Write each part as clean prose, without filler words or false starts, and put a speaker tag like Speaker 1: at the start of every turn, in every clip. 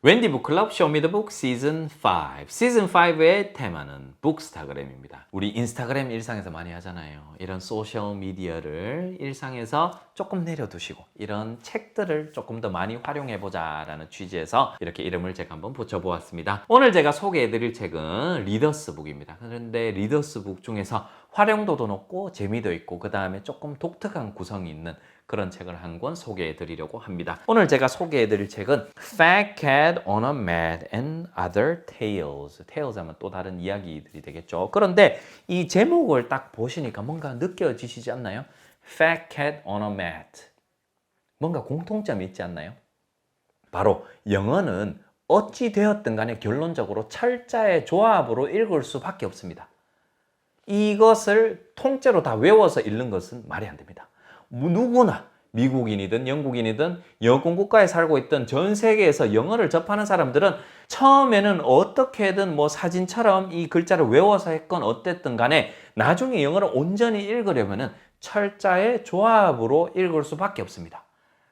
Speaker 1: 웬디 북클럽 쇼미더북 시즌 5. 시즌 5의 테마는 북스타그램입니다. 우리 인스타그램 일상에서 많이 하잖아요. 이런 소셜 미디어를 일상에서 조금 내려두시고 이런 책들을 조금 더 많이 활용해보자 라는 취지에서 이렇게 이름을 제가 한번 붙여보았습니다. 오늘 제가 소개해드릴 책은 리더스북입니다. 그런데 리더스북 중에서 활용도도 높고 재미도 있고 그 다음에 조금 독특한 구성이 있는 그런 책을 한 권 소개해 드리려고 합니다. 오늘 제가 소개해 드릴 책은 Fat Cat on a Mat and Other Tales. Tales 하면 또 다른 이야기들이 되겠죠. 그런데 이 제목을 딱 보시니까 뭔가 느껴지시지 않나요? Fat Cat on a Mat. 뭔가 공통점이 있지 않나요? 바로 영어는 어찌 되었든 간에 결론적으로 철자의 조합으로 읽을 수밖에 없습니다. 이것을 통째로 다 외워서 읽는 것은 말이 안 됩니다. 누구나 미국인이든 영국인이든 영권 국가에 살고 있던 전 세계에서 영어를 접하는 사람들은 처음에는 어떻게든 뭐 사진처럼 이 글자를 외워서 했건 어땠든 간에 나중에 영어를 온전히 읽으려면은 철자의 조합으로 읽을 수밖에 없습니다.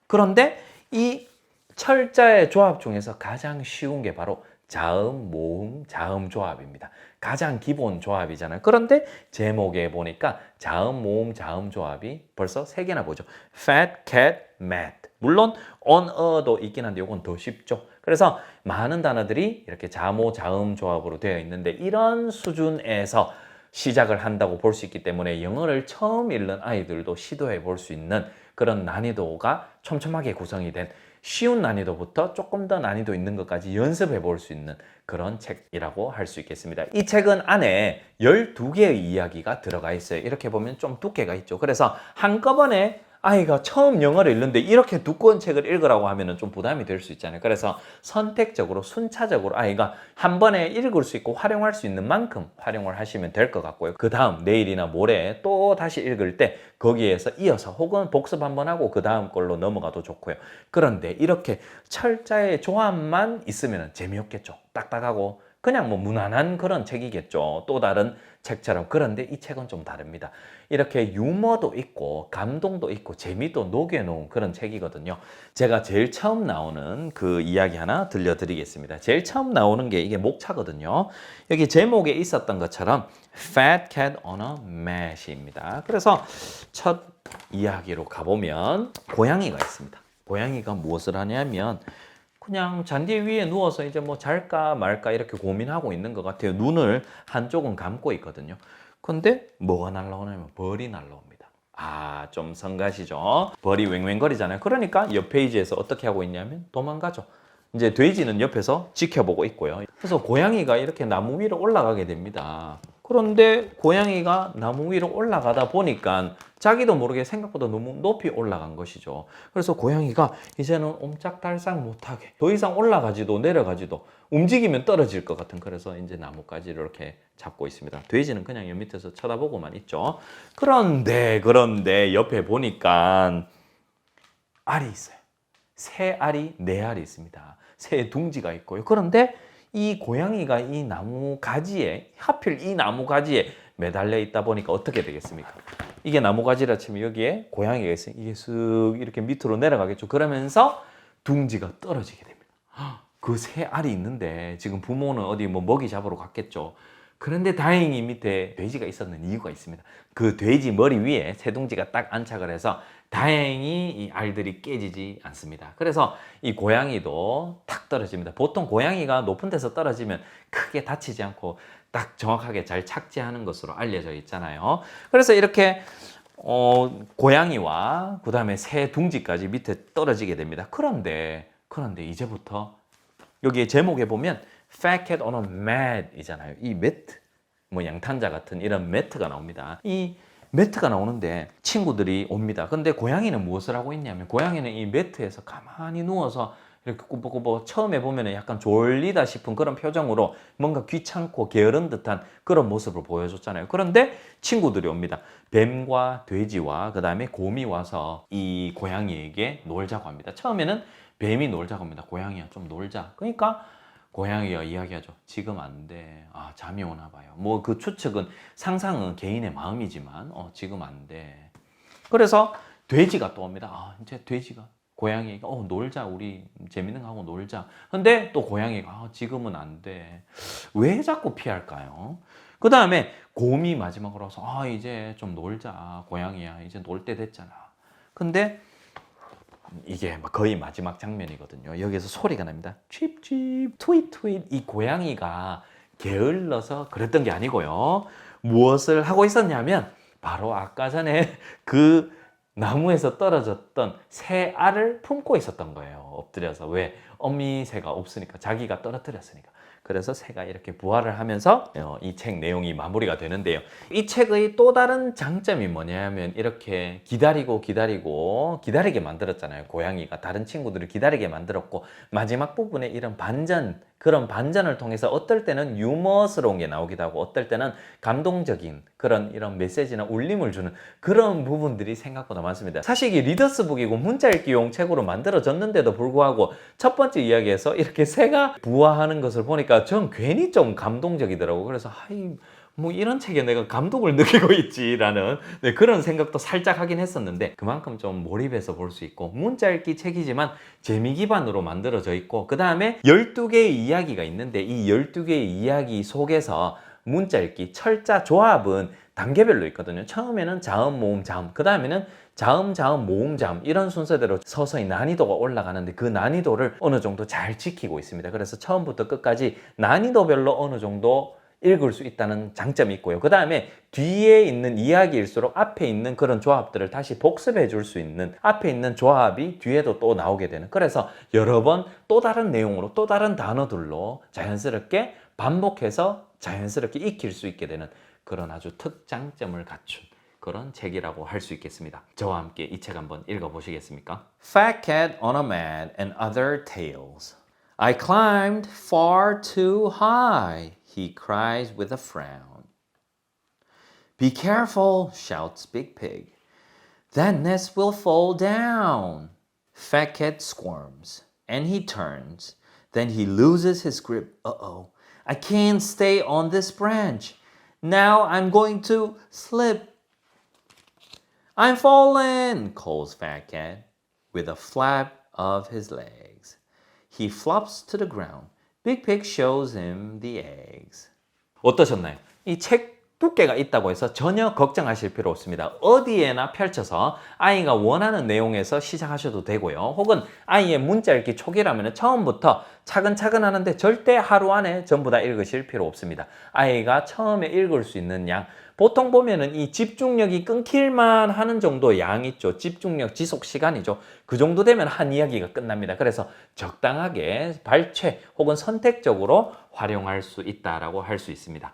Speaker 1: 그런데 이 철자의 조합 중에서 가장 쉬운 게 바로 자음, 모음, 자음 조합입니다. 가장 기본 조합이잖아요. 그런데 제목에 보니까 자음, 모음, 자음 조합이 벌써 3개나 보죠. Fat, Cat, Mat. 물론 on a도 있긴 한데 이건 더 쉽죠. 그래서 많은 단어들이 이렇게 자모, 자음 조합으로 되어 있는데 이런 수준에서 시작을 한다고 볼 수 있기 때문에 영어를 처음 읽는 아이들도 시도해 볼 수 있는 그런 난이도가 촘촘하게 구성이 된 쉬운 난이도부터 조금 더 난이도 있는 것까지 연습해 볼 수 있는 그런 책이라고 할 수 있겠습니다. 이 책은 안에 12개의 이야기가 들어가 있어요. 이렇게 보면 좀 두께가 있죠. 그래서 한꺼번에 아이가 처음 영어를 읽는데 이렇게 두꺼운 책을 읽으라고 하면 좀 부담이 될 수 있잖아요. 그래서 선택적으로 순차적으로 아이가 한 번에 읽을 수 있고 활용할 수 있는 만큼 활용을 하시면 될 것 같고요. 그 다음 내일이나 모레 또 다시 읽을 때 거기에서 이어서 혹은 복습 한번 하고 그 다음 걸로 넘어가도 좋고요. 그런데 이렇게 철자의 조합만 있으면 재미없겠죠. 딱딱하고 그냥 뭐 무난한 그런 책이겠죠. 또 다른 책처럼. 그런데 이 책은 좀 다릅니다. 이렇게 유머도 있고 감동도 있고 재미도 녹여놓은 그런 책이거든요. 제가 제일 처음 나오는 그 이야기 하나 들려드리겠습니다. 제일 처음 나오는 게 이게 목차거든요. 여기 제목에 있었던 것처럼 Fat Cat on a Mat입니다. 그래서 첫 이야기로 가보면 고양이가 있습니다. 고양이가 무엇을 하냐면 그냥 잔디 위에 누워서 이제 뭐 잘까 말까 이렇게 고민하고 있는 것 같아요. 눈을 한쪽은 감고 있거든요. 근데 뭐가 날라오냐면 벌이 날라옵니다. 아, 좀 성가시죠? 벌이 웽웽거리잖아요. 그러니까 옆 페이지에서 어떻게 하고 있냐면 도망가죠. 이제 돼지는 옆에서 지켜보고 있고요. 그래서 고양이가 이렇게 나무 위로 올라가게 됩니다. 그런데 고양이가 나무 위로 올라가다 보니까 자기도 모르게 생각보다 너무 높이 올라간 것이죠. 그래서 고양이가 이제는 옴짝달싹 못하게 더 이상 올라가지도 내려가지도 움직이면 떨어질 것 같은 그래서 이제 나뭇가지를 이렇게 잡고 있습니다. 돼지는 그냥 옆 밑에서 쳐다보고만 있죠. 그런데 옆에 보니까 알이 있어요. 새 알이 4알이 있습니다. 새 둥지가 있고요. 그런데 이 고양이가 이 나무 가지에 하필 이 나무 가지에 매달려 있다 보니까 어떻게 되겠습니까? 이게 나무 가지라 치면 여기에 고양이가 있어요. 이게 쓱 이렇게 밑으로 내려가겠죠. 그러면서 둥지가 떨어지게 됩니다. 그 새 알이 있는데 지금 부모는 어디 뭐 먹이 잡으러 갔겠죠. 그런데 다행히 밑에 돼지가 있었는 이유가 있습니다. 그 돼지 머리 위에 새둥지가 딱 안착을 해서 다행히 이 알들이 깨지지 않습니다. 그래서 이 고양이도 탁 떨어집니다. 보통 고양이가 높은 데서 떨어지면 크게 다치지 않고 딱 정확하게 잘 착지하는 것으로 알려져 있잖아요. 그래서 이렇게 고양이와 그 다음에 새 둥지까지 밑에 떨어지게 됩니다. 그런데 이제부터 여기에 제목에 보면 Fat Cat on a Mat 이잖아요. 이 매트, 뭐 양탄자 같은 이런 매트가 나옵니다. 이 매트가 나오는데 친구들이 옵니다. 근데 고양이는 무엇을 하고 있냐면 고양이는 이 매트에서 가만히 누워서 이렇게 꾸벅꾸벅 처음에 보면 약간 졸리다 싶은 그런 표정으로 뭔가 귀찮고 게으른 듯한 그런 모습을 보여줬잖아요. 그런데 친구들이 옵니다. 뱀과 돼지와 그 다음에 곰이 와서 이 고양이에게 놀자고 합니다. 처음에는 뱀이 놀자고 합니다. 고양이야 좀 놀자. 그러니까 고양이가 이야기하죠. 지금 안 돼. 아, 잠이 오나 봐요. 뭐 그 추측은 상상은 개인의 마음이지만 지금 안 돼. 그래서 돼지가 또 옵니다. 아, 이제 돼지가 고양이가 놀자, 우리 재밌는 거 하고 놀자. 근데 또 고양이가 지금은 안 돼. 왜 자꾸 피할까요? 그 다음에 곰이 마지막으로 와서 이제 좀 놀자, 고양이야, 이제 놀 때 됐잖아. 근데 이게 거의 마지막 장면이거든요. 여기서 소리가 납니다. 칩칩, 트윗 트윗. 이 고양이가 게을러서 그랬던 게 아니고요. 무엇을 하고 있었냐면 바로 아까 전에 그 나무에서 떨어졌던 새 알을 품고 있었던 거예요. 엎드려서. 왜? 어미 새가 없으니까, 자기가 떨어뜨렸으니까. 그래서 새가 이렇게 부활을 하면서 이 책 내용이 마무리가 되는데요. 이 책의 또 다른 장점이 뭐냐면 이렇게 기다리게 만들었잖아요. 고양이가 다른 친구들을 기다리게 만들었고, 마지막 부분에 이런 그런 반전을 통해서 어떨 때는 유머스러운 게 나오기도 하고, 어떨 때는 감동적인 이런 메시지나 울림을 주는 그런 부분들이 생각보다 많습니다. 사실 이게 리더스북이고 문자 읽기용 책으로 만들어졌는데도 불구하고 첫 번째 이야기에서 이렇게 새가 부화하는 것을 보니까 전 괜히 좀 감동적이더라고요. 그래서 뭐 이런 책에 내가 감동을 느끼고 있지라는 그런 생각도 살짝 하긴 했었는데, 그만큼 좀 몰입해서 볼 수 있고, 문자 읽기 책이지만 재미 기반으로 만들어져 있고, 그 다음에 12개의 이야기가 있는데 이 12개의 이야기 속에서 문자 읽기 철자 조합은 단계별로 있거든요. 처음에는 자음, 모음, 자음, 그 다음에는 자음, 자음, 모음, 자음, 이런 순서대로 서서히 난이도가 올라가는데 그 난이도를 어느 정도 잘 지키고 있습니다. 그래서 처음부터 끝까지 난이도별로 어느 정도 읽을 수 있다는 장점이 있고요. 그 다음에 뒤에 있는 이야기일수록 앞에 있는 그런 조합들을 다시 복습해 줄 수 있는, 앞에 있는 조합이 뒤에도 또 나오게 되는, 그래서 여러 번 또 다른 내용으로 또 다른 단어들로 자연스럽게 반복해서 자연스럽게 익힐 수 있게 되는 그런 아주 특장점을 갖춘 그런 책이라고 할 수 있겠습니다. 저와 함께 이 책 한번 읽어보시겠습니까? Fat Cat on a Mat and Other Tales. I climbed far too high, he cries with a frown. Be careful, shouts Big Pig. That nest will fall down. Fat Cat squirms, and he turns. Then he loses his grip. Uh-oh, I can't stay on this branch. Now I'm going to slip. I'm falling, calls Fat Cat with a flap of his legs. He flops to the ground. Big Pig shows him the eggs. 어떠셨나요? 이 책 두께가 있다고 해서 전혀 걱정하실 필요 없습니다. 어디에나 펼쳐서 아이가 원하는 내용에서 시작하셔도 되고요. 혹은 아이의 문자 읽기 초기라면 처음부터 차근차근 하는데 절대 하루 안에 전부 다 읽으실 필요 없습니다. 아이가 처음에 읽을 수 있는 양, 보통 보면은 이 집중력이 끊길만 하는 정도 양 있죠. 집중력 지속 시간이죠. 그 정도 되면 한 이야기가 끝납니다. 그래서 적당하게 발췌 혹은 선택적으로 활용할 수 있다라고 할 수 있습니다.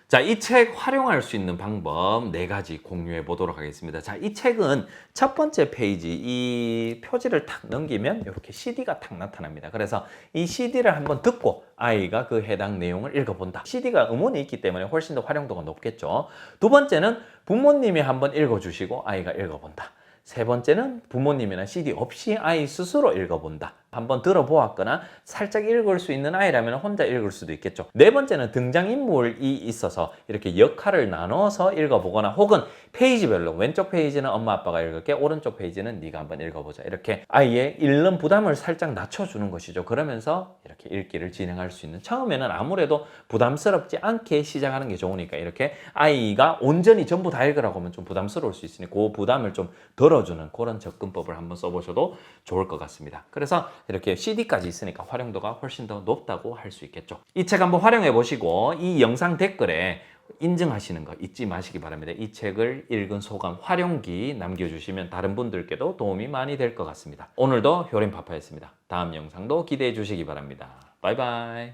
Speaker 1: 자, 이 책 활용할 수 있는 방법 4가지 공유해 보도록 하겠습니다. 자, 이 책은 첫 번째 페이지 이 표지를 탁 넘기면 이렇게 CD가 탁 나타납니다. 그래서 이 CD를 한번 듣고 아이가 그 해당 내용을 읽어본다. CD가 음원이 있기 때문에 훨씬 더 활용도가 높겠죠. 두 번째는 부모님이 한번 읽어주시고 아이가 읽어본다. 세 번째는 부모님이나 CD 없이 아이 스스로 읽어본다. 한번 들어보았거나 살짝 읽을 수 있는 아이라면 혼자 읽을 수도 있겠죠. 네 번째는 등장인물이 있어서 이렇게 역할을 나눠서 읽어보거나, 혹은 페이지별로 왼쪽 페이지는 엄마 아빠가 읽을게, 오른쪽 페이지는 네가 한번 읽어보자. 이렇게 아이의 읽는 부담을 살짝 낮춰주는 것이죠. 그러면서 이렇게 읽기를 진행할 수 있는, 처음에는 아무래도 부담스럽지 않게 시작하는 게 좋으니까 이렇게 아이가 온전히 전부 다 읽으라고 하면 좀 부담스러울 수 있으니 그 부담을 좀 덜어주는 그런 접근법을 한번 써보셔도 좋을 것 같습니다. 그래서 이렇게 CD까지 있으니까 활용도가 훨씬 더 높다고 할 수 있겠죠. 이 책 한번 활용해 보시고 이 영상 댓글에 인증하시는 거 잊지 마시기 바랍니다. 이 책을 읽은 소감, 활용기 남겨주시면 다른 분들께도 도움이 많이 될 것 같습니다. 오늘도 효림파파였습니다. 다음 영상도 기대해 주시기 바랍니다. 바이바이.